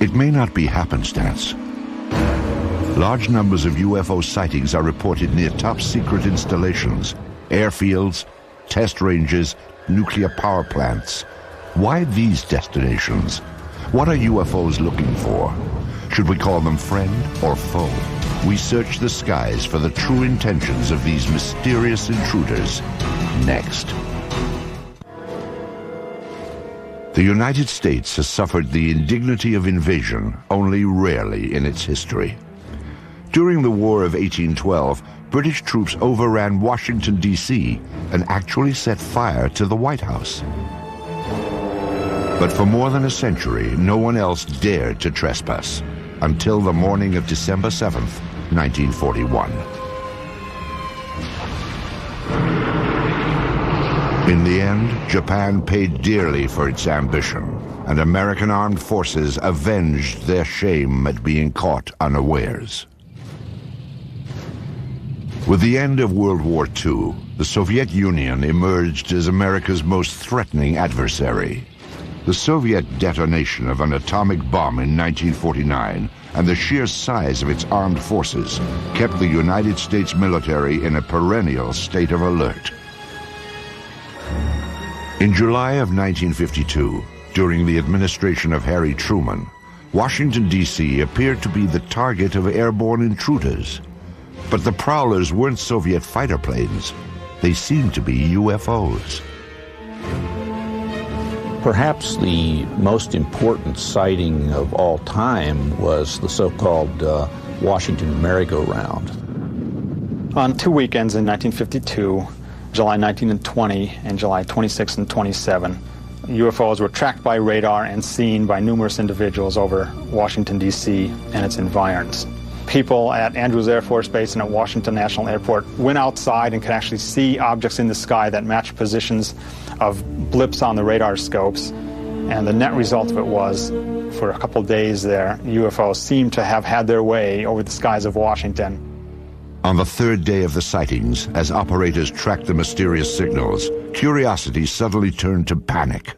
It may not be happenstance. Large numbers of UFO sightings are reported near top-secret installations, airfields, test ranges, nuclear power plants. Why these destinations? What are UFOs looking for? Should we call them friend or foe? We search the skies for the true intentions of these mysterious intruders. Next. The United States has suffered the indignity of invasion only rarely in its history. During the War of 1812, British troops overran Washington, D.C. and actually set fire to the White House. But for more than a century, no one else dared to trespass until the morning of December 7th, 1941. In the end, Japan paid dearly for its ambition, and American armed forces avenged their shame at being caught unawares. With the end of World War II, the Soviet Union emerged as America's most threatening adversary. The Soviet detonation of an atomic bomb in 1949 and the sheer size of its armed forces kept the United States military in a perennial state of alert. In July of 1952, during the administration of Harry Truman, Washington, D.C. appeared to be the target of airborne intruders. But the prowlers weren't Soviet fighter planes. They seemed to be UFOs. Perhaps the most important sighting of all time was the so-called Washington merry-go-round. On 2 weekends in 1952, July 19 and 20, and July 26 and 27, UFOs were tracked by radar and seen by numerous individuals over Washington, D.C. and its environs. People at Andrews Air Force Base and at Washington National Airport went outside and could actually see objects in the sky that matched positions of blips on the radar scopes. And the net result of it was, for a couple days there, UFOs seemed to have had their way over the skies of Washington. On the third day of the sightings, as operators tracked the mysterious signals, curiosity suddenly turned to panic.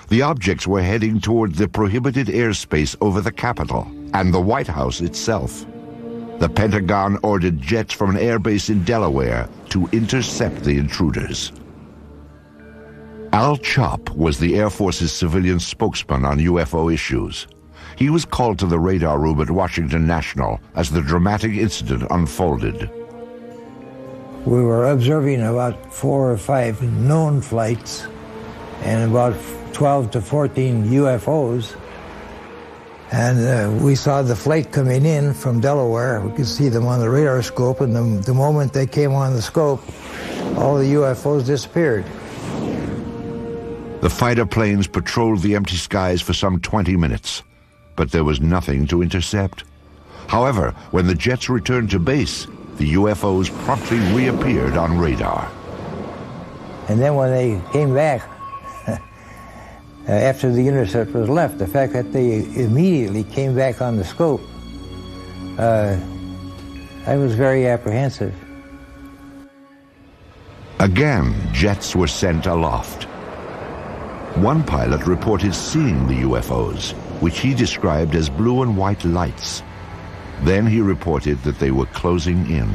The objects were heading toward the prohibited airspace over the Capitol and the White House itself. The Pentagon ordered jets from an airbase in Delaware to intercept the intruders. Al Chop was the Air Force's civilian spokesman on UFO issues. He was called to the radar room at Washington National as the dramatic incident unfolded. We were observing about 4 or 5 known flights and about 12 to 14 UFOs. And we saw the flight coming in from Delaware. We could see them on the radar scope, and the moment they came on the scope, all the UFOs disappeared. The fighter planes patrolled the empty skies for some 20 minutes, but there was nothing to intercept. However, when the jets returned to base, the UFOs promptly reappeared on radar. And then when they came back, after the interceptors left, the fact that they immediately came back on the scope, I was very apprehensive. Again, jets were sent aloft. One pilot reported seeing the UFOs, which he described as blue and white lights. Then he reported that they were closing in.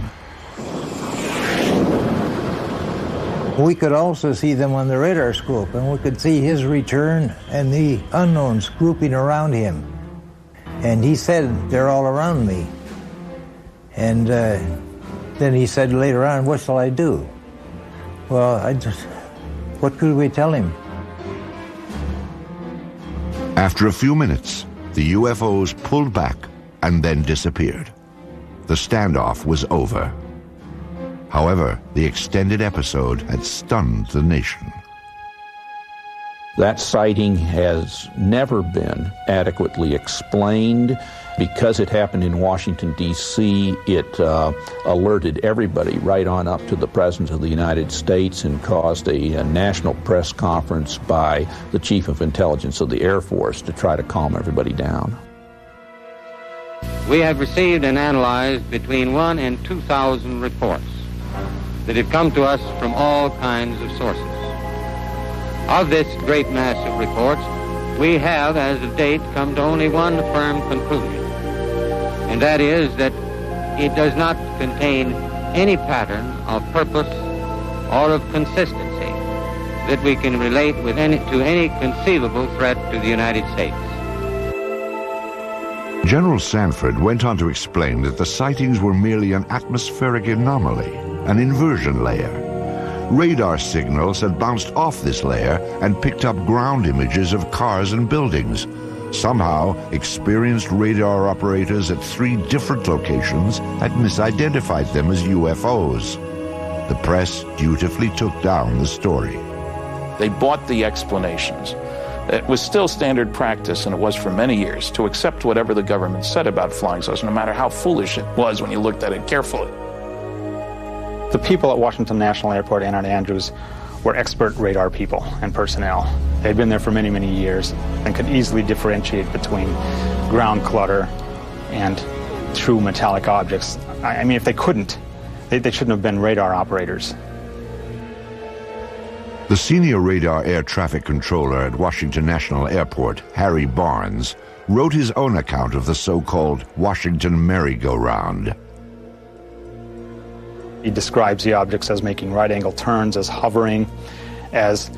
We could also see them on the radar scope, and we could see his return and the unknowns grouping around him. And he said, "They're all around me." And then he said later on, "What shall I do?" Well, what could we tell him? After a few minutes, the UFOs pulled back and then disappeared. The standoff was over. However, the extended episode had stunned the nation. That sighting has never been adequately explained. Because it happened in Washington, D.C., it alerted everybody right on up to the President of the United States and caused a national press conference by the Chief of Intelligence of the Air Force to try to calm everybody down. We have received and analyzed between 1,000 and 2,000 reports that have come to us from all kinds of sources. Of this great mass of reports, we have, as of date, come to only one firm conclusion, and that is that it does not contain any pattern of purpose or of consistency that we can relate to any conceivable threat to the United States. General Sanford went on to explain that the sightings were merely an atmospheric anomaly, an inversion layer. Radar signals had bounced off this layer and picked up ground images of cars and buildings. Somehow, experienced radar operators at 3 different locations had misidentified them as UFOs. The press dutifully took down the story. They bought the explanations. It was still standard practice, and it was for many years, to accept whatever the government said about flying saucers, no matter how foolish it was when you looked at it carefully. The people at Washington National Airport and at Andrews were expert radar people and personnel. They'd been there for many, many years and could easily differentiate between ground clutter and true metallic objects. I mean, if they couldn't, they shouldn't have been radar operators. The senior radar air traffic controller at Washington National Airport, Harry Barnes, wrote his own account of the so-called Washington merry-go-round. He describes the objects as making right-angle turns, as hovering, as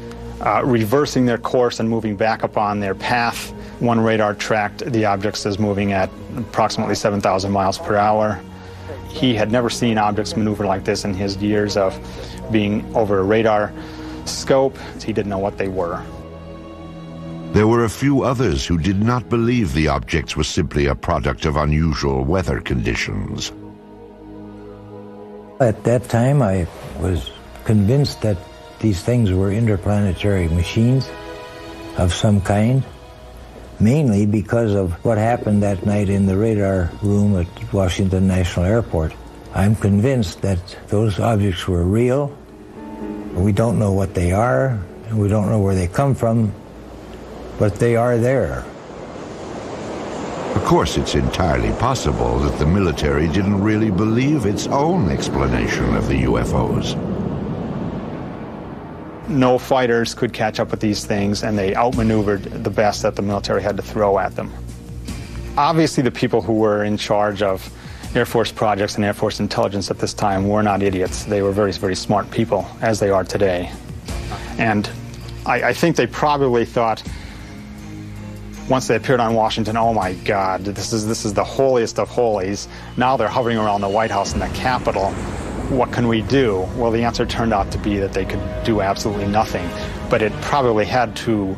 reversing their course and moving back upon their path. One radar tracked the objects as moving at approximately 7,000 miles per hour. He had never seen objects maneuver like this in his years of being over a radar scope. He didn't know what they were. There were a few others who did not believe the objects were simply a product of unusual weather conditions. At that time, I was convinced that these things were interplanetary machines of some kind, mainly because of what happened that night in the radar room at Washington National Airport. I'm convinced that those objects were real. We don't know what they are, and we don't know where they come from, but they are there. Of course, it's entirely possible that the military didn't really believe its own explanation of the UFOs. No fighters could catch up with these things, and they outmaneuvered the best that the military had to throw at them. Obviously, the people who were in charge of Air Force projects and Air Force intelligence at this time were not idiots. They were very, very smart people, as they are today. And I think they probably thought, once they appeared on Washington, oh my God, this is the holiest of holies. Now they're hovering around the White House and the Capitol. What can we do? Well, the answer turned out to be that they could do absolutely nothing. But it probably had to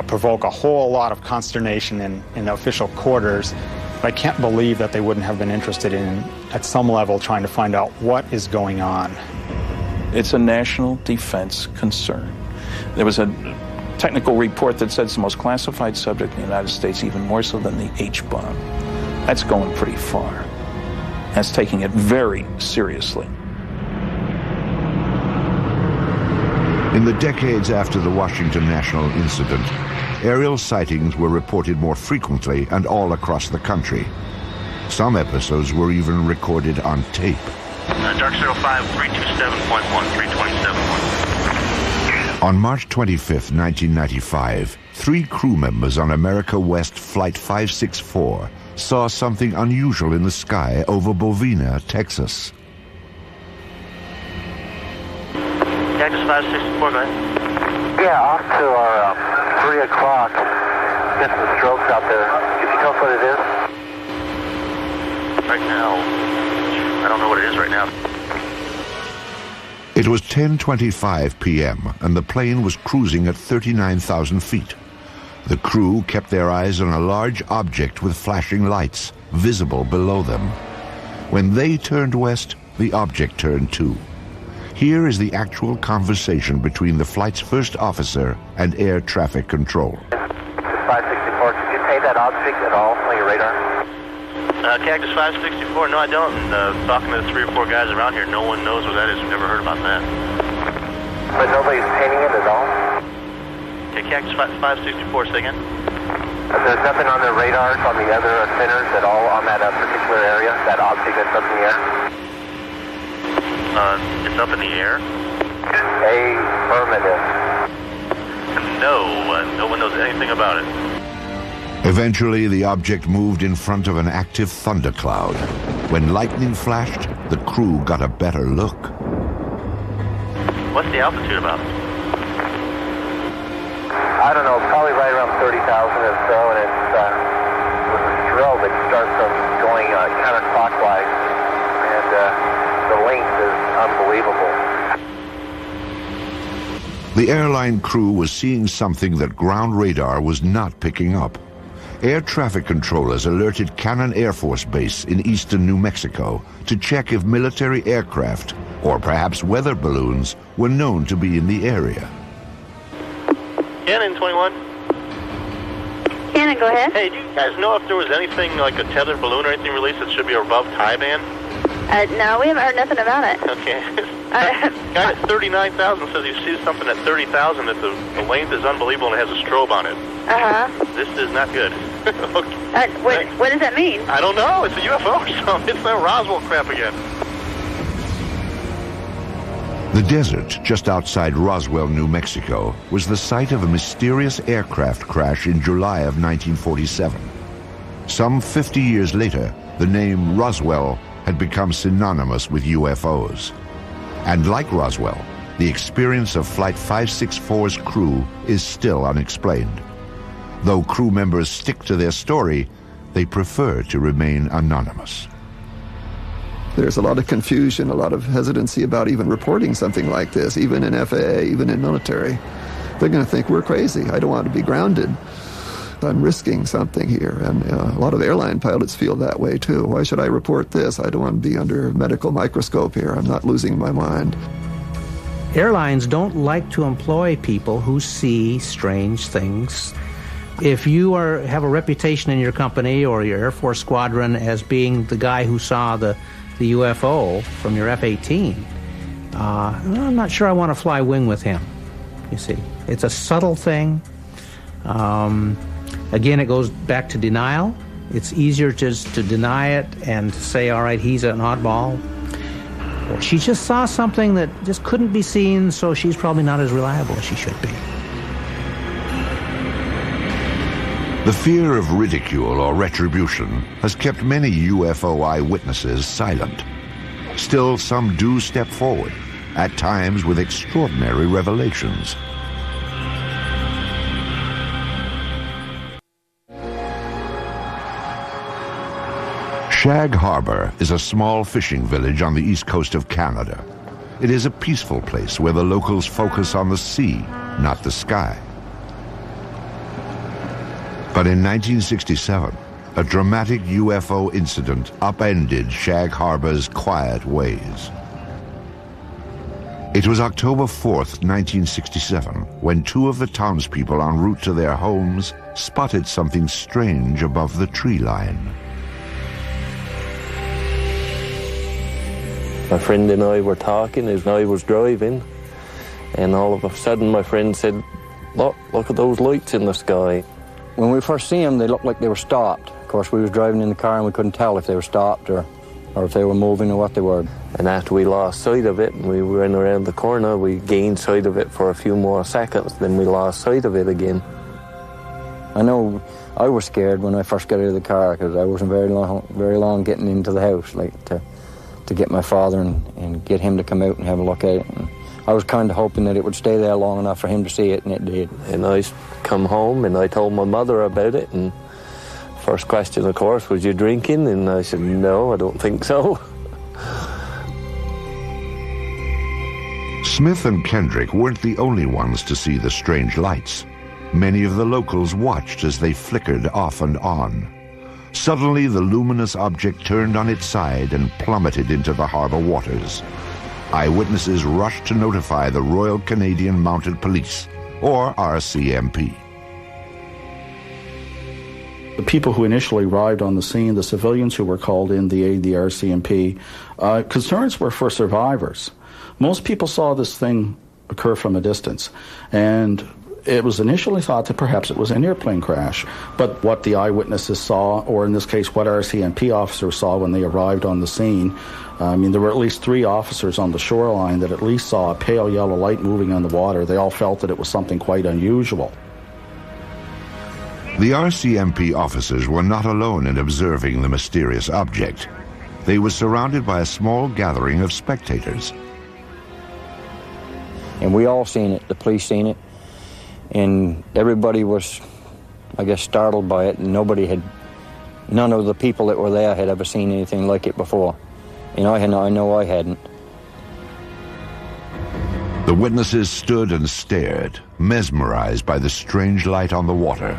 provoke a whole lot of consternation in the official quarters. I can't believe that they wouldn't have been interested in, at some level, trying to find out what is going on. It's a national defense concern. There was a technical report that said it's the most classified subject in the United States, even more so than the H-bomb. That's going pretty far. That's taking it very seriously. In the decades after the Washington National incident, aerial sightings were reported more frequently and all across the country. Some episodes were even recorded on tape. Dark 05, 327.1, 327.1. On March 25, 1995, 3 crew members on America West Flight 564 saw something unusual in the sky over Bovina, Texas. Cactus 564, go ahead. Yeah, off to our 3 o'clock. Get some strokes out there. Can you tell us what it is? Right now, I don't know what it is right now. It was 10:25 p.m. and the plane was cruising at 39,000 feet. The crew kept their eyes on a large object with flashing lights, visible below them. When they turned west, the object turned too. Here is the actual conversation between the flight's first officer and air traffic control. 564, did you pay that object at all on your radar? Cactus 564, no I don't. And talking to the 3 or 4 guys around here, no one knows what that is. We've never heard about that. But nobody's painting it at all? Okay, Cactus 564, say again? There's nothing on the radars on the other centers at all on that particular area, that object that's up in the air? It's up in the air? Affirmative. No. No one knows anything about it. Eventually, the object moved in front of an active thundercloud. When lightning flashed, the crew got a better look. What's the altitude about it? I don't know, probably right around 30,000 or so, and it's with a drill that starts them going counterclockwise, and the length is unbelievable. The airline crew was seeing something that ground radar was not picking up. Air traffic controllers alerted Cannon Air Force Base in eastern New Mexico to check if military aircraft, or perhaps weather balloons, were known to be in the area. Cannon 21. Cannon, go ahead. Hey, do you guys know if there was anything like a tethered balloon or anything released that should be above tie band? No, we haven't heard nothing about it. Okay. Guy at 39,000 says he sees something at 30,000 that the length is unbelievable and it has a strobe on it. Uh-huh. This is not good. Okay. What does that mean? I don't know. It's a UFO or something. It's that Roswell crap again. The desert just outside Roswell, New Mexico, was the site of a mysterious aircraft crash in July of 1947. Some 50 years later, the name Roswell had become synonymous with UFOs. And like Roswell, the experience of Flight 564's crew is still unexplained. Though crew members stick to their story, they prefer to remain anonymous. There's a lot of confusion, a lot of hesitancy about even reporting something like this, even in FAA, even in military. They're going to think we're crazy. I don't want to be grounded. I'm risking something here. And a lot of airline pilots feel that way too. Why should I report this? I don't want to be under a medical microscope here. I'm not losing my mind. Airlines don't like to employ people who see strange things. If you have a reputation in your company or your Air Force squadron as being the guy who saw the UFO from your F-18, I'm not sure I want to fly wing with him, you see. It's a subtle thing. Again, it goes back to denial. It's easier just to deny it and say, all right, he's an oddball. Or she just saw something that just couldn't be seen, so she's probably not as reliable as she should be. The fear of ridicule or retribution has kept many UFO eyewitnesses silent. Still, some do step forward, at times with extraordinary revelations. Shag Harbor is a small fishing village on the east coast of Canada. It is a peaceful place where the locals focus on the sea, not the sky. But in 1967, a dramatic UFO incident upended Shag Harbor's quiet ways. It was October 4th, 1967, when two of the townspeople en route to their homes spotted something strange above the tree line. My friend and I were talking as I was driving, and all of a sudden my friend said, look at those lights in the sky. When we first seen them, they looked like they were stopped. Of course, we was driving in the car and we couldn't tell if they were stopped or if they were moving or what they were. And after we lost sight of it and we went around the corner, we gained sight of it for a few more seconds, then we lost sight of it again. I know I was scared when I first got out of the car because I wasn't very long getting into the house, like to get my father and get him to come out and have a look at it. And I was kind of hoping that it would stay there long enough for him to see it, and it did. And I come home and I told my mother about it, and first question, of course, was you drinking? And I said, no, I don't think so. Smith and Kendrick weren't the only ones to see the strange lights. Many of the locals watched as they flickered off and on. Suddenly, the luminous object turned on its side and plummeted into the harbor waters. Eyewitnesses rushed to notify the Royal Canadian Mounted Police, or RCMP. The people who initially arrived on the scene, the civilians who were called in to aid the RCMP, concerns were for survivors. Most people saw this thing occur from a distance, and It was initially thought that perhaps it was an airplane crash, but what the eyewitnesses saw, or in this case what RCMP officers saw when they arrived on the scene, there were at least 3 officers on the shoreline that at least saw a pale yellow light moving on the water. They all felt that it was something quite unusual. The RCMP officers were not alone in observing the mysterious object. They were surrounded by a small gathering of spectators. And we all seen it, the police seen it, and everybody was, I guess, startled by it, and none of the people that were there had ever seen anything like it before. And I know I hadn't. The witnesses stood and stared, mesmerized by the strange light on the water.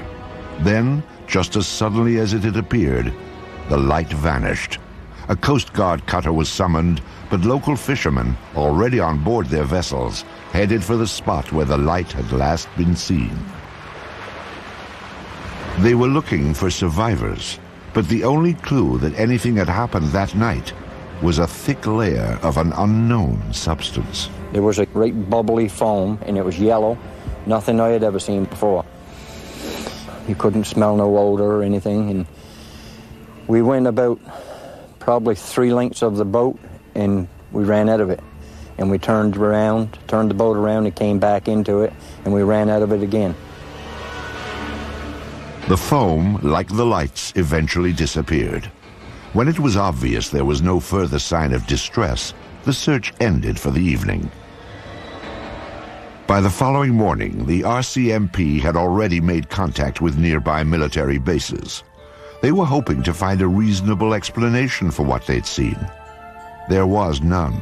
Then, just as suddenly as it had appeared, the light vanished. A Coast Guard cutter was summoned, but local fishermen, already on board their vessels, headed for the spot where the light had last been seen. They were looking for survivors, but the only clue that anything had happened that night was a thick layer of an unknown substance. There was a great bubbly foam, and it was yellow, nothing I had ever seen before. You couldn't smell no odor or anything, and we went about probably 3 lengths of the boat, and we ran out of it. And we turned the boat around, and came back into it, and we ran out of it again. The foam, like the lights, eventually disappeared. When it was obvious there was no further sign of distress, the search ended for the evening. By the following morning, the RCMP had already made contact with nearby military bases. They were hoping to find a reasonable explanation for what they'd seen. There was none.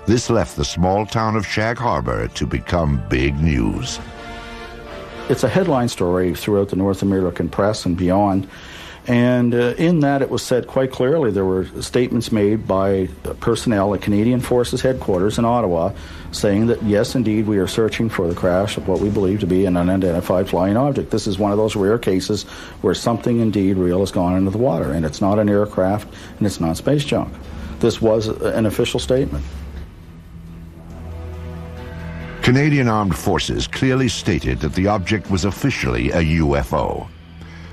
This left the small town of Shag Harbor to become big news. It's a headline story throughout the North American press and beyond. And in that, it was said quite clearly, there were statements made by personnel at Canadian Forces headquarters in Ottawa saying that, yes, indeed, we are searching for the crash of what we believe to be an unidentified flying object. This is one of those rare cases where something indeed real has gone into the water, and it's not an aircraft, and it's not space junk. This was an official statement. Canadian Armed Forces clearly stated that the object was officially a UFO.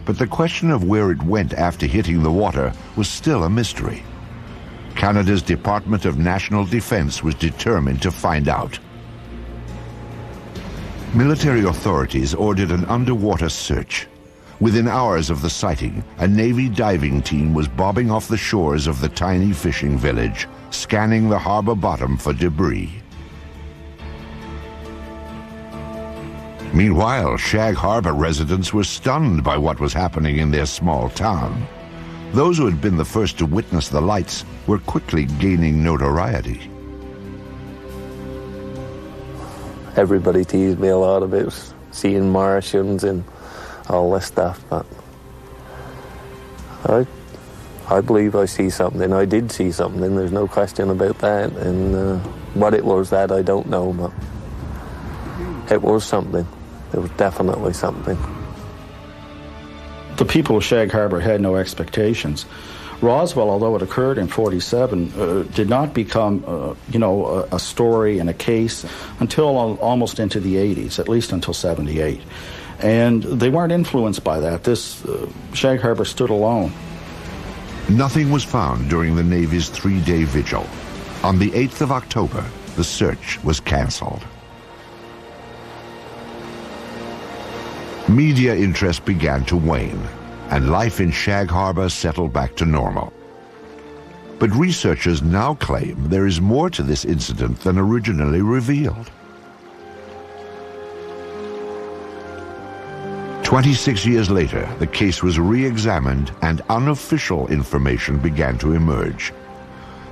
But the question of where it went after hitting the water was still a mystery. Canada's Department of National Defence was determined to find out. Military authorities ordered an underwater search. Within hours of the sighting, a Navy diving team was bobbing off the shores of the tiny fishing village, scanning the harbor bottom for debris. Meanwhile, Shag Harbor residents were stunned by what was happening in their small town. Those who had been the first to witness the lights were quickly gaining notoriety. Everybody teased me a lot about seeing Martians and all this stuff, but I believe I see something. I did see something, there's no question about that. And what it was, that I don't know, but it was something. It was definitely something. The people of Shag Harbor had no expectations. Roswell, although it occurred in '47, did not become, a story and a case until almost into the '80s, at least until '78. And they weren't influenced by that. Shag Harbor stood alone. Nothing was found during the Navy's 3-day vigil. On the 8th of October, the search was canceled. Media interest began to wane, and life in Shag Harbor settled back to normal. But researchers now claim there is more to this incident than originally revealed. 26 years later, the case was re-examined and unofficial information began to emerge.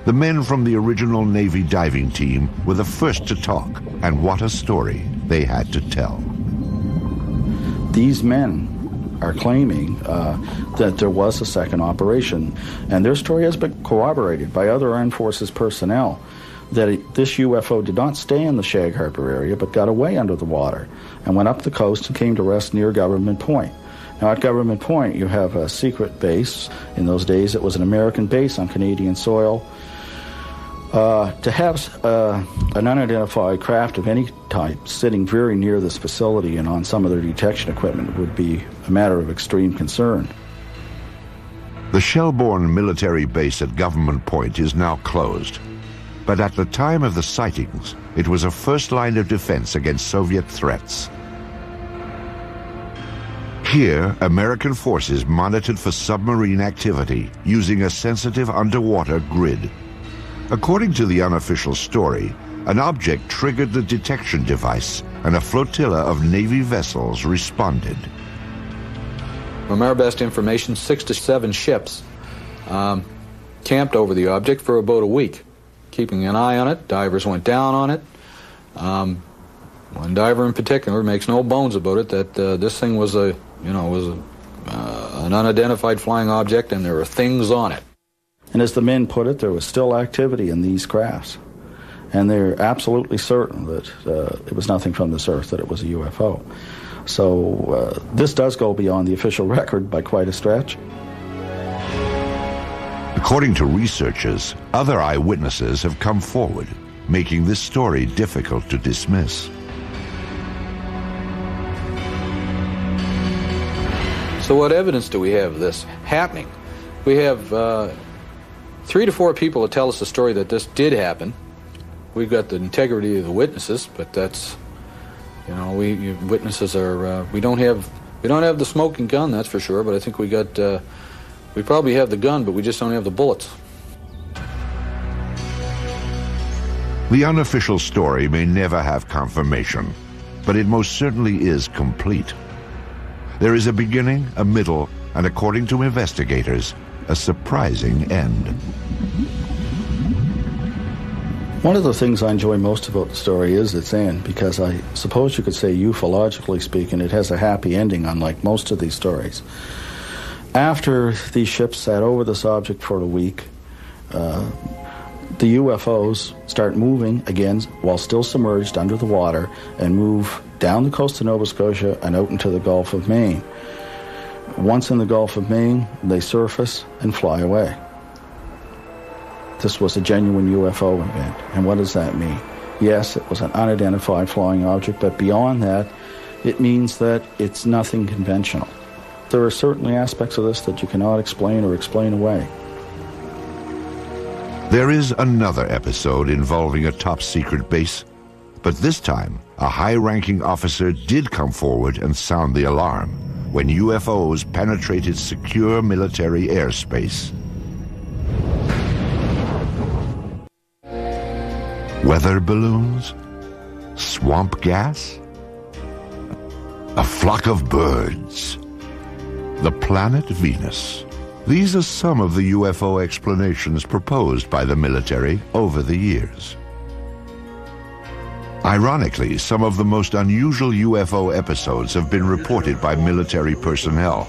The men from the original Navy diving team were the first to talk, and what a story they had to tell. These men are claiming that there was a second operation, and their story has been corroborated by other Armed Forces personnel, that this UFO did not stay in the Shag Harbor area, but got away under the water and went up the coast and came to rest near Government Point. Now, at Government Point, you have a secret base. In those days, it was an American base on Canadian soil. To have an unidentified craft of any type sitting very near this facility and on some of their detection equipment would be a matter of extreme concern. The Shelbourne military base at Government Point is now closed, but at the time of the sightings, it was a first line of defense against Soviet threats. Here, American forces monitored for submarine activity using a sensitive underwater grid. According to the unofficial story, an object triggered the detection device and a flotilla of Navy vessels responded. From our best information, 6 to 7 ships camped over the object for about a week, keeping an eye on it. Divers went down on it. One diver in particular makes no bones about it that this thing was an unidentified flying object, and there were things on it. And as the men put it, there was still activity in these crafts. And they're absolutely certain that it was nothing from this earth, that it was a UFO. So this does go beyond the official record by quite a stretch. According to researchers, other eyewitnesses have come forward, making this story difficult to dismiss. So what evidence do we have of this happening? We have 3 to 4 people that tell us the story that this did happen. We've got the integrity of the witnesses, but that's, witnesses are, we don't have the smoking gun, that's for sure, but I think we probably have the gun, but we just don't have the bullets. The unofficial story may never have confirmation, but it most certainly is complete. There is a beginning, a middle, and according to investigators, a surprising end. One of the things I enjoy most about the story is its end, because I suppose you could say, ufologically speaking, it has a happy ending, unlike most of these stories. After these ships sat over this object for a week, the UFOs start moving again while still submerged under the water and move down the coast of Nova Scotia and out into the Gulf of Maine. Once in the Gulf of Maine, they surface and fly away. This was a genuine UFO event. And what does that mean? Yes, it was an unidentified flying object, but beyond that, it means that it's nothing conventional. There are certainly aspects of this that you cannot explain or explain away. There is another episode involving a top-secret base, but this time, a high-ranking officer did come forward and sound the alarm when UFOs penetrated secure military airspace. Weather balloons? Swamp gas? A flock of birds? The planet Venus? These are some of the UFO explanations proposed by the military over the years. Ironically, some of the most unusual UFO episodes have been reported by military personnel,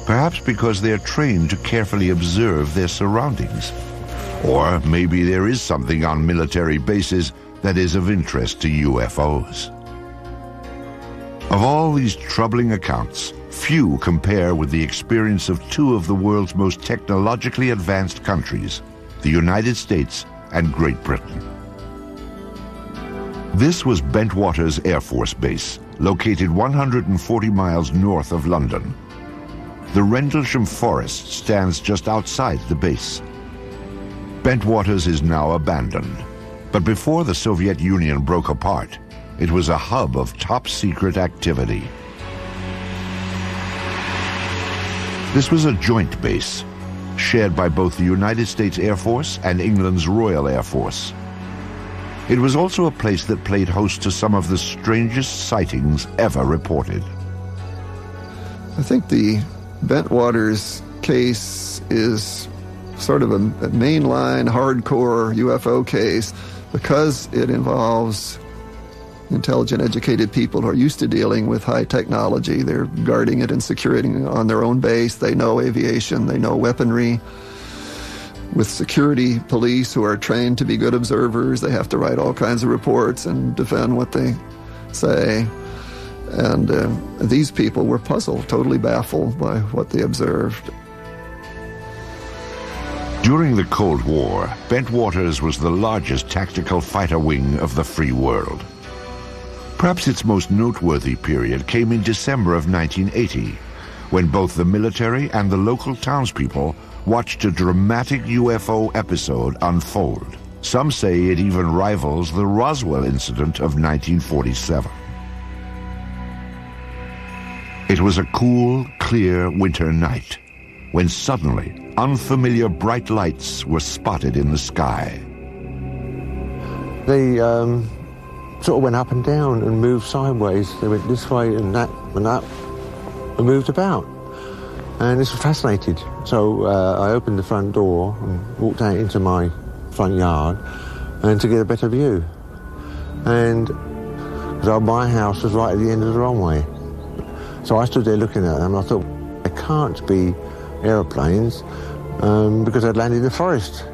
perhaps because they are trained to carefully observe their surroundings. Or maybe there is something on military bases that is of interest to UFOs. Of all these troubling accounts, few compare with the experience of 2 of the world's most technologically advanced countries, the United States and Great Britain. This was Bentwaters Air Force Base, located 140 miles north of London. The Rendlesham Forest stands just outside the base. Bentwaters is now abandoned, but before the Soviet Union broke apart, it was a hub of top-secret activity. This was a joint base, shared by both the United States Air Force and England's Royal Air Force. It was also a place that played host to some of the strangest sightings ever reported. I think the Bentwaters case is sort of a mainline, hardcore UFO case because it involves intelligent, educated people who are used to dealing with high technology. They're guarding it and securing it on their own base. They know aviation, they know weaponry. With security police who are trained to be good observers, they have to write all kinds of reports and defend what they say. And these people were puzzled, totally baffled by what they observed. During the Cold War, Bentwaters was the largest tactical fighter wing of the free world. Perhaps its most noteworthy period came in December of 1980, when both the military and the local townspeople watched a dramatic UFO episode unfold. Some say it even rivals the Roswell incident of 1947. It was a cool, clear winter night when suddenly unfamiliar bright lights were spotted in the sky. They sort of went up and down and moved sideways. They went this way and that and moved about. And this was fascinating. So I opened the front door and walked out into my front yard and to get a better view. And my house was right at the end of the runway. So I stood there looking at them and I thought, it can't be aeroplanes because I'd landed in the forest.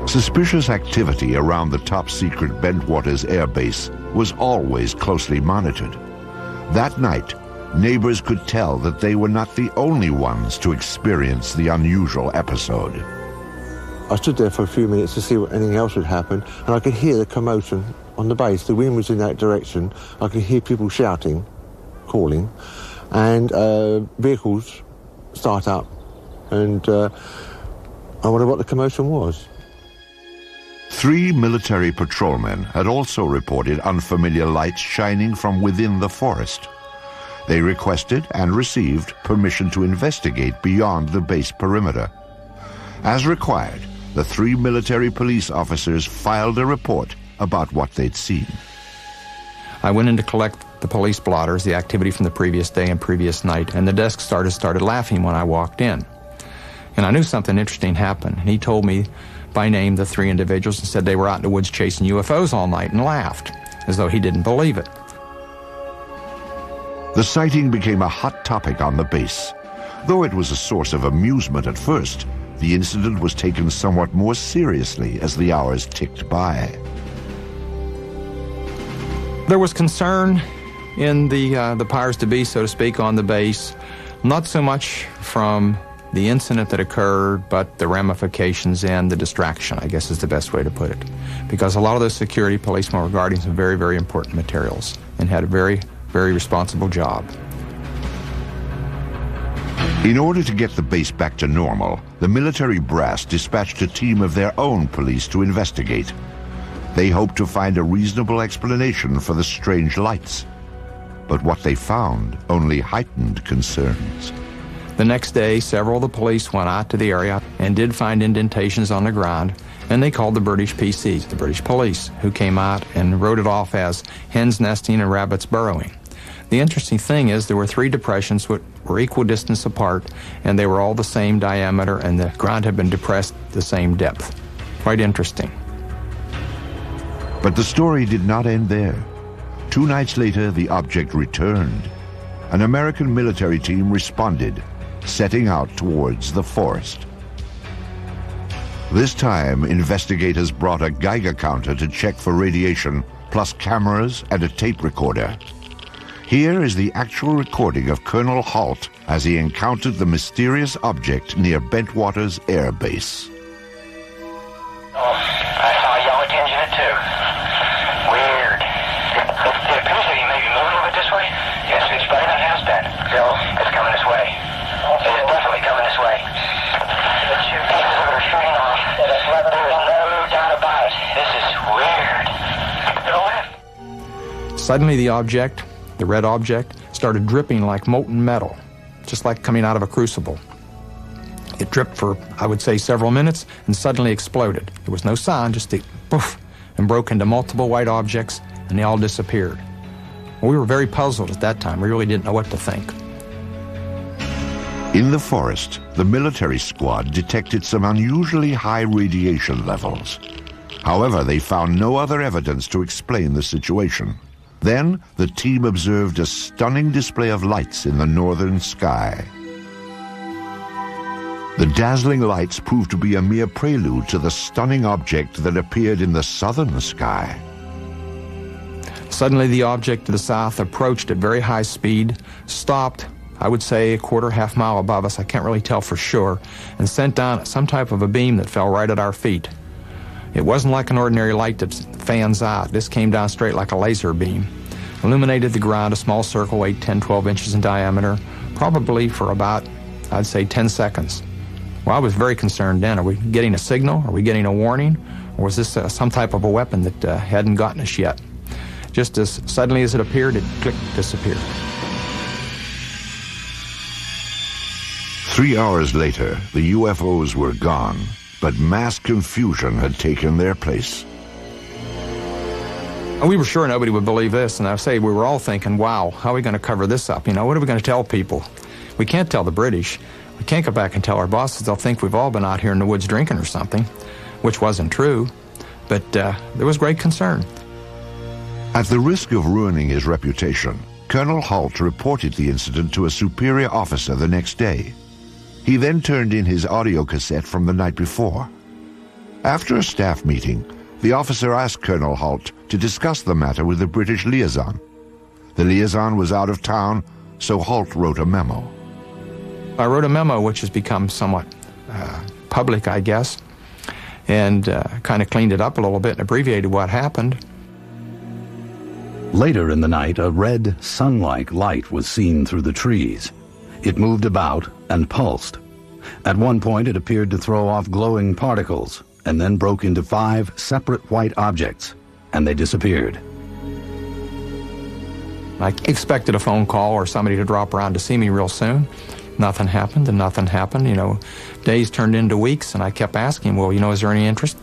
Suspicious activity around the top-secret Bentwaters Air Base was always closely monitored. That night, neighbors could tell that they were not the only ones to experience the unusual episode. I stood there for a few minutes to see what anything else would happen, and I could hear the commotion on the base. The wind was in that direction. I could hear people shouting, calling, and vehicles start up. And I wondered what the commotion was. 3 military patrolmen had also reported unfamiliar lights shining from within the forest. They requested and received permission to investigate beyond the base perimeter. As required, the 3 military police officers filed a report about what they'd seen. I went in to collect the police blotters, the activity from the previous day and previous night, and the desk sergeant started laughing when I walked in. And I knew something interesting happened. And he told me by name the 3 individuals and said they were out in the woods chasing UFOs all night, and laughed, as though he didn't believe it. The sighting became a hot topic on the base. Though it was a source of amusement at first, the incident was taken somewhat more seriously as the hours ticked by. There was concern in the powers to be, so to speak, on the base, not so much from the incident that occurred, but the ramifications and the distraction, I guess is the best way to put it. Because a lot of those security policemen were guarding some very, very important materials and had a very, very responsible job. In order to get the base back to normal, the military brass dispatched a team of their own police to investigate. They hoped to find a reasonable explanation for the strange lights. But what they found only heightened concerns. The next day, several of the police went out to the area and did find indentations on the ground, and they called the British PCs, the British police, who came out and wrote it off as hens nesting and rabbits burrowing. The interesting thing is there were 3 depressions which were equal distance apart, and they were all the same diameter, and the ground had been depressed the same depth. Quite interesting. But the story did not end there. 2 nights later, the object returned. An American military team responded, setting out towards the forest. This time, investigators brought a Geiger counter to check for radiation, plus cameras and a tape recorder. Here is the actual recording of Colonel Halt as he encountered the mysterious object near Bentwaters Air Base. I saw a yellow tinge in it too. Weird. It appears to be maybe moving a little bit this way. Yes, it's better than it has been. So, it's coming this way. It is definitely coming this way. The pieces of it are shooting off. There is no doubt about it. This is weird. Suddenly the object, the red object, started dripping like molten metal, just like coming out of a crucible. It dripped for, I would say, several minutes and suddenly exploded. There was no sound, just a poof, and broke into multiple white objects, and they all disappeared. We were very puzzled at that time. We really didn't know what to think. In the forest, the military squad detected some unusually high radiation levels. However, they found no other evidence to explain the situation. Then, the team observed a stunning display of lights in the northern sky. The dazzling lights proved to be a mere prelude to the stunning object that appeared in the southern sky. Suddenly, the object to the south approached at very high speed, stopped, I would say a quarter, half mile above us, I can't really tell for sure, and sent down some type of a beam that fell right at our feet. It wasn't like an ordinary light that fans out. This came down straight like a laser beam. Illuminated the ground, a small circle, 8, 10, 12 inches in diameter, probably for about, I'd say, 10 seconds. Well, I was very concerned then. Are we getting a signal? Are we getting a warning? Or was this some type of a weapon that hadn't gotten us yet? Just as suddenly as it appeared, it clicked, disappeared. 3 hours later, the UFOs were gone, but mass confusion had taken their place. We were sure nobody would believe this, and I say we were all thinking, wow, how are we going to cover this up? You know, what are we going to tell people? We can't tell the British. We can't go back and tell our bosses. They'll think we've all been out here in the woods drinking or something, which wasn't true, but there was great concern. At the risk of ruining his reputation, Colonel Halt reported the incident to a superior officer the next day. He then turned in his audio cassette from the night before. After a staff meeting, the officer asked Colonel Halt to discuss the matter with the British liaison. The liaison was out of town, so Halt wrote a memo. I wrote a memo which has become somewhat public, I guess, and kind of cleaned it up a little bit and abbreviated what happened. Later in the night, a red, sun-like light was seen through the trees. It moved about and pulsed. At one point, it appeared to throw off glowing particles, and then broke into 5 separate white objects, and they disappeared. I expected a phone call or somebody to drop around to see me real soon. Nothing happened, and nothing happened. You know, days turned into weeks, and I kept asking, well, you know, is there any interest?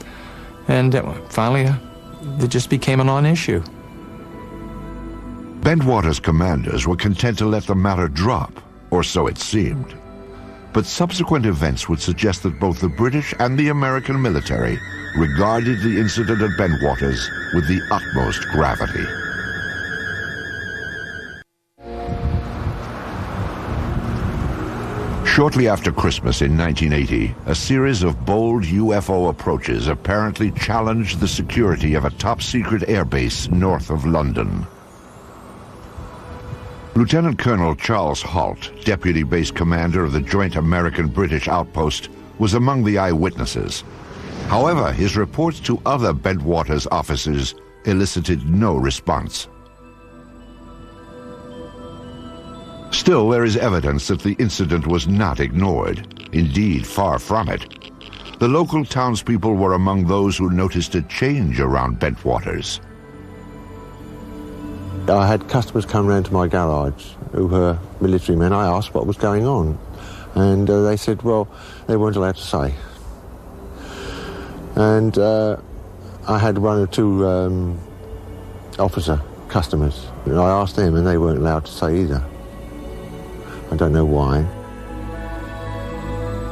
And finally, it just became a non-issue. Bentwater's commanders were content to let the matter drop, or so it seemed. But subsequent events would suggest that both the British and the American military regarded the incident at Bentwaters with the utmost gravity. Shortly after Christmas in 1980, a series of bold UFO approaches apparently challenged the security of a top-secret airbase north of London. Lieutenant Colonel Charles Halt, Deputy Base Commander of the Joint American-British Outpost, was among the eyewitnesses. However, his reports to other Bentwaters officers elicited no response. Still, there is evidence that the incident was not ignored. Indeed, far from it. The local townspeople were among those who noticed a change around Bentwaters. I had customers come round to my garage who were military men. I asked what was going on, and they said, well, they weren't allowed to say. And I had 1 or 2 officer customers. And I asked them, and they weren't allowed to say either. I don't know why.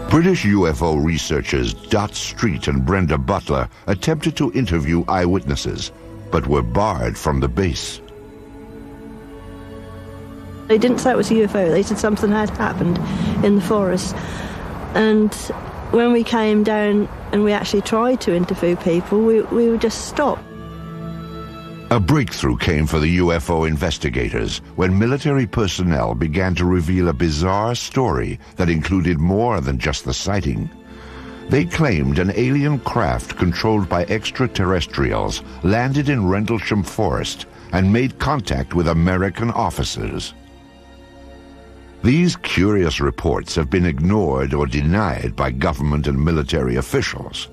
British UFO researchers Dot Street and Brenda Butler attempted to interview eyewitnesses, but were barred from the base. They didn't say it was a UFO. They said something had happened in the forest. And when we came down and we actually tried to interview people, we were just stopped. A breakthrough came for the UFO investigators when military personnel began to reveal a bizarre story that included more than just the sighting. They claimed an alien craft controlled by extraterrestrials landed in Rendlesham Forest and made contact with American officers. These curious reports have been ignored or denied by government and military officials.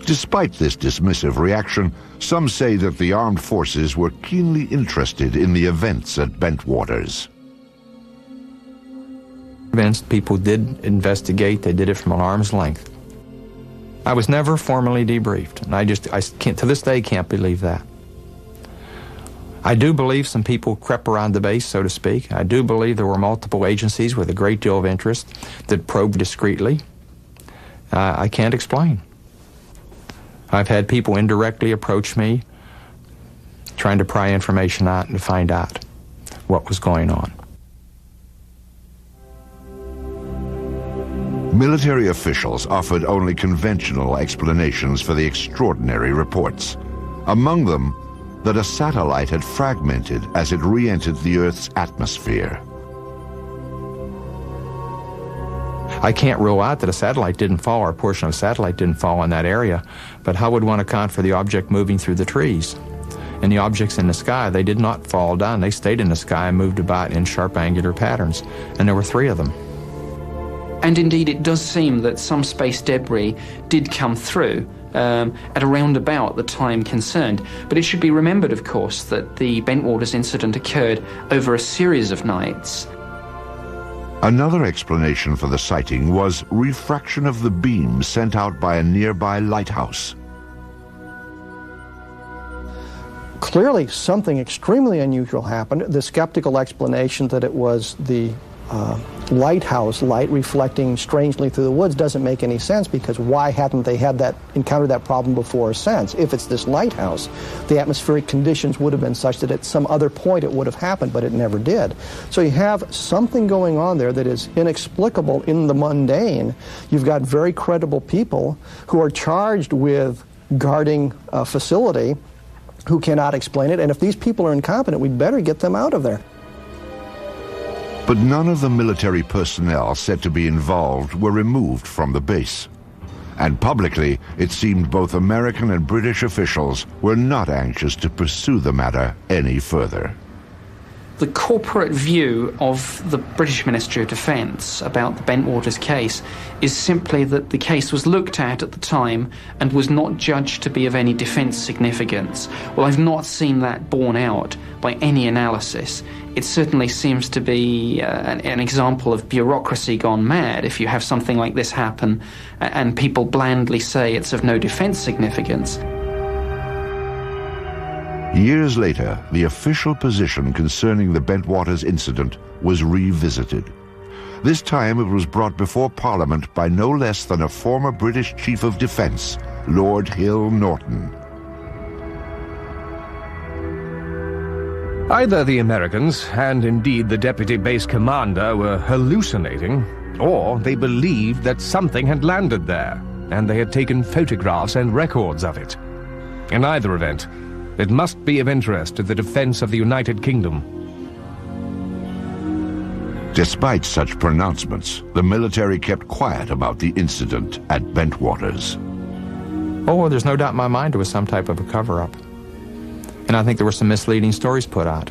Despite this dismissive reaction, some say that the armed forces were keenly interested in the events at Bentwaters. People did investigate. They did it from an arm's length. I was never formally debriefed, and I can't, to this day, can't believe that. I do believe some people crept around the base, so to speak. I do believe there were multiple agencies with a great deal of interest that probed discreetly. I can't explain. I've had people indirectly approach me trying to pry information out and to find out what was going on. Military officials offered only conventional explanations for the extraordinary reports. Among them, that a satellite had fragmented as it re-entered the Earth's atmosphere. I can't rule out that a satellite didn't fall or a portion of a satellite didn't fall in that area, but how would one account for the object moving through the trees? And the objects in the sky, they did not fall down. They stayed in the sky and moved about in sharp angular patterns, and there were 3 of them. And indeed, it does seem that some space debris did come through at around about the time concerned. But it should be remembered, of course, that the Bentwaters incident occurred over a series of nights. Another explanation for the sighting was refraction of the beam sent out by a nearby lighthouse. Clearly, something extremely unusual happened. The skeptical explanation that it was the lighthouse light reflecting strangely through the woods doesn't make any sense, because why hadn't they encountered that problem before since? If it's this lighthouse, the atmospheric conditions would have been such that at some other point it would have happened, but it never did. So you have something going on there that is inexplicable in the mundane. You've got very credible people who are charged with guarding a facility who cannot explain it, and if these people are incompetent, we'd better get them out of there. But none of the military personnel said to be involved were removed from the base. And publicly, it seemed both American and British officials were not anxious to pursue the matter any further. The corporate view of the British Ministry of Defence about the Bentwaters case is simply that the case was looked at the time and was not judged to be of any defence significance. Well, I've not seen that borne out by any analysis. It certainly seems to be an example of bureaucracy gone mad if you have something like this happen and people blandly say it's of no defence significance. Years later, the official position concerning the Bentwaters incident was revisited. This time it was brought before Parliament by no less than a former British Chief of Defence, Lord Hill Norton. Either the Americans, and indeed the deputy base commander, were hallucinating, or they believed that something had landed there, and they had taken photographs and records of it. In either event, it must be of interest to the defense of the United Kingdom. Despite such pronouncements, the military kept quiet about the incident at Bentwaters. Oh, there's no doubt in my mind it was some type of a cover-up. And I think there were some misleading stories put out.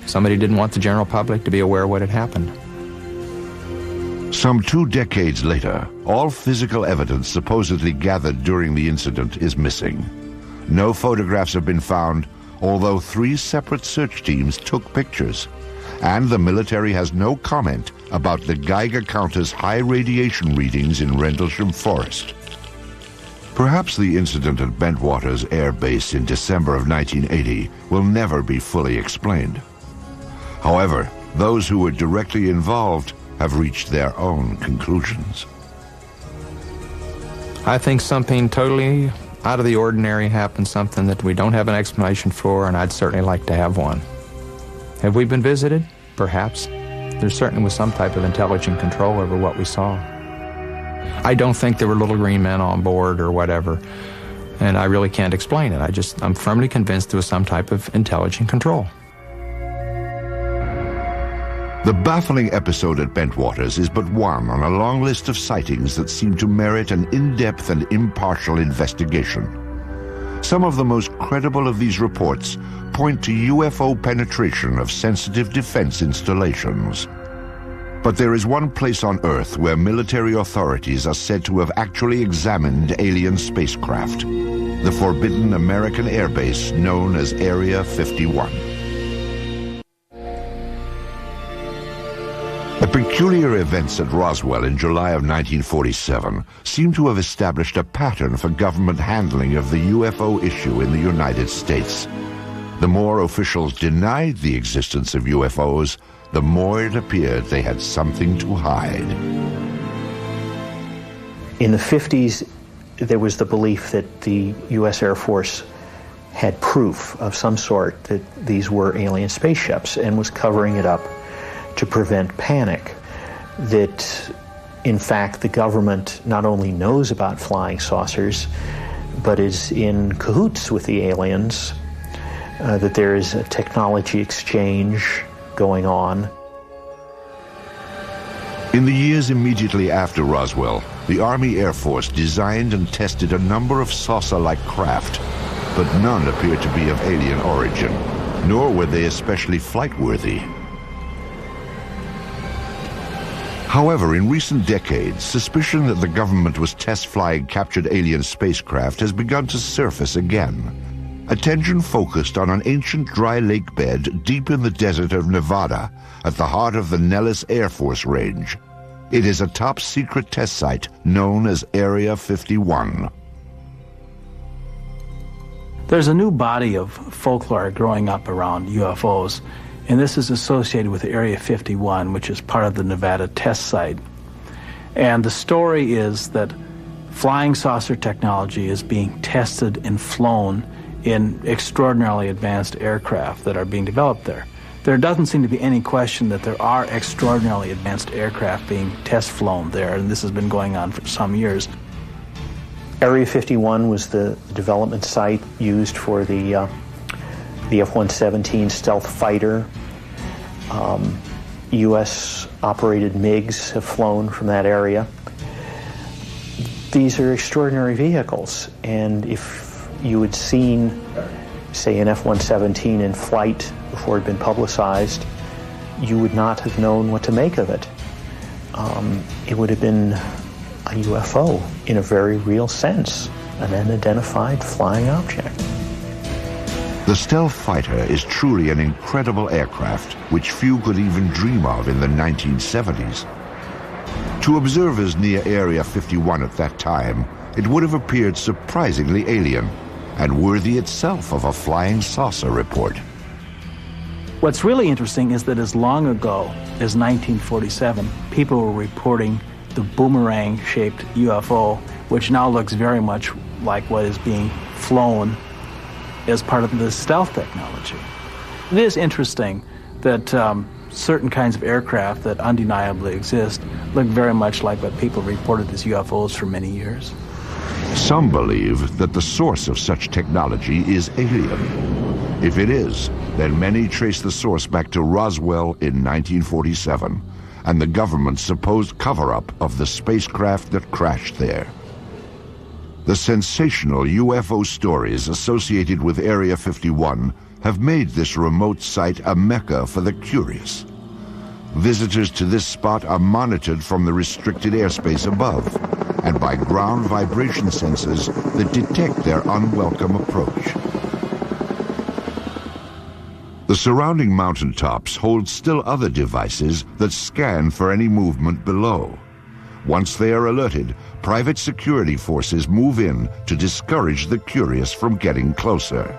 Somebody didn't want the general public to be aware of what had happened. Some 2 decades later, all physical evidence supposedly gathered during the incident is missing. No photographs have been found, although 3 separate search teams took pictures. And the military has no comment about the Geiger counter's high radiation readings in Rendlesham Forest. Perhaps the incident at Bentwaters Air Base in December of 1980 will never be fully explained. However, those who were directly involved have reached their own conclusions. I think something totally out of the ordinary happened, something that we don't have an explanation for, and I'd certainly like to have one. Have we been visited? Perhaps. There certainly was some type of intelligent control over what we saw. I don't think there were little green men on board or whatever, and I really can't explain it. I'm firmly convinced there was some type of intelligent control. The baffling episode at Bentwaters is but one on a long list of sightings that seem to merit an in-depth and impartial investigation. Some of the most credible of these reports point to UFO penetration of sensitive defense installations. But there is one place on Earth where military authorities are said to have actually examined alien spacecraft: the forbidden American airbase known as Area 51. The peculiar events at Roswell in July of 1947 seem to have established a pattern for government handling of the UFO issue in the United States. The more officials denied the existence of UFOs, the more it appeared they had something to hide. In the 50s, there was the belief that the U.S. Air Force had proof of some sort that these were alien spaceships and was covering it up to prevent panic, that in fact the government not only knows about flying saucers but is in cahoots with the aliens, that there is a technology exchange going on. In the years immediately after Roswell, the Army Air Force designed and tested a number of saucer-like craft, but none appeared to be of alien origin, nor were they especially flight-worthy. However, in recent decades, suspicion that the government was test-flying captured alien spacecraft has begun to surface again. Attention focused on an ancient dry lake bed deep in the desert of Nevada, at the heart of the Nellis Air Force Range. It is a top-secret test site known as Area 51. There's a new body of folklore growing up around UFOs, and this is associated with Area 51, which is part of the Nevada test site. And the story is that flying saucer technology is being tested and flown in extraordinarily advanced aircraft that are being developed there. There doesn't seem to be any question that there are extraordinarily advanced aircraft being test flown there, and this has been going on for some years. Area 51 was the development site used for the F-117 stealth fighter. U.S.-operated MiGs have flown from that area. These are extraordinary vehicles, and if you had seen, say, an F-117 in flight before it had been publicized, you would not have known what to make of it. It would have been a UFO in a very real sense, an unidentified flying object. The stealth fighter is truly an incredible aircraft which few could even dream of in the 1970s. To observers near Area 51 at that time, it would have appeared surprisingly alien and worthy itself of a flying saucer report. What's really interesting is that as long ago as 1947, people were reporting the boomerang-shaped UFO, which now looks very much like what is being flown as part of the stealth technology. It is interesting that certain kinds of aircraft that undeniably exist look very much like what people reported as UFOs for many years. Some believe that the source of such technology is alien. If it is, then many trace the source back to Roswell in 1947 and the government's supposed cover-up of the spacecraft that crashed there. The sensational UFO stories associated with Area 51 have made this remote site a mecca for the curious. Visitors to this spot are monitored from the restricted airspace above and by ground vibration sensors that detect their unwelcome approach. The surrounding mountaintops hold still other devices that scan for any movement below. Once they are alerted, private security forces move in to discourage the curious from getting closer.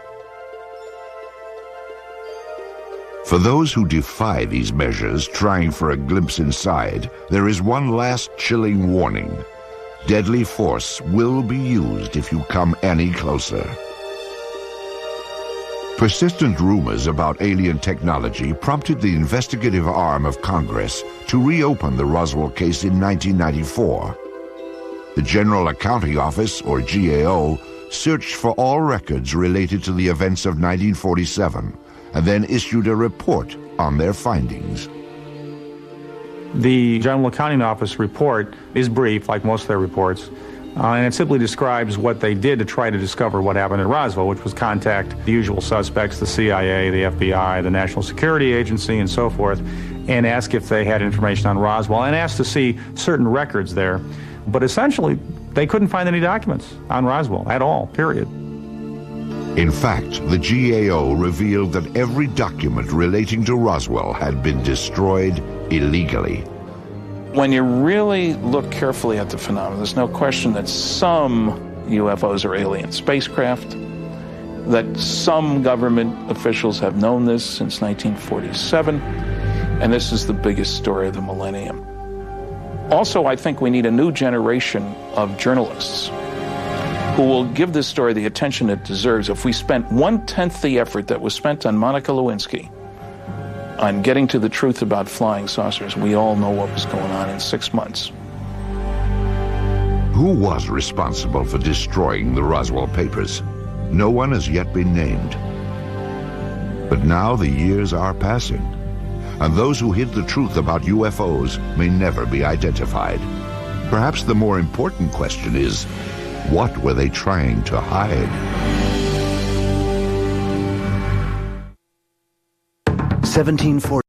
For those who defy these measures, trying for a glimpse inside, there is one last chilling warning. Deadly force will be used if you come any closer. Persistent rumors about alien technology prompted the investigative arm of Congress to reopen the Roswell case in 1994. The General Accounting Office, or GAO, searched for all records related to the events of 1947 and then issued a report on their findings. The General Accounting Office report is brief, like most of their reports, and it simply describes what they did to try to discover what happened at Roswell, which was contact the usual suspects, the CIA, the FBI, the National Security Agency, and so forth, and ask if they had information on Roswell, and ask to see certain records there. But essentially, they couldn't find any documents on Roswell at all, period. In fact, the GAO revealed that every document relating to Roswell had been destroyed illegally. When you really look carefully at the phenomenon, there's no question that some UFOs are alien spacecraft, that some government officials have known this since 1947, and this is the biggest story of the millennium. Also, I think we need a new generation of journalists who will give this story the attention it deserves. If we spent 1/10 the effort that was spent on Monica Lewinsky on getting to the truth about flying saucers, we all know what was going on in 6 months. Who was responsible for destroying the Roswell papers? No one has yet been named. But now the years are passing. and those who hid the truth about UFOs may never be identified. Perhaps the more important question is, what were they trying to hide? 1740.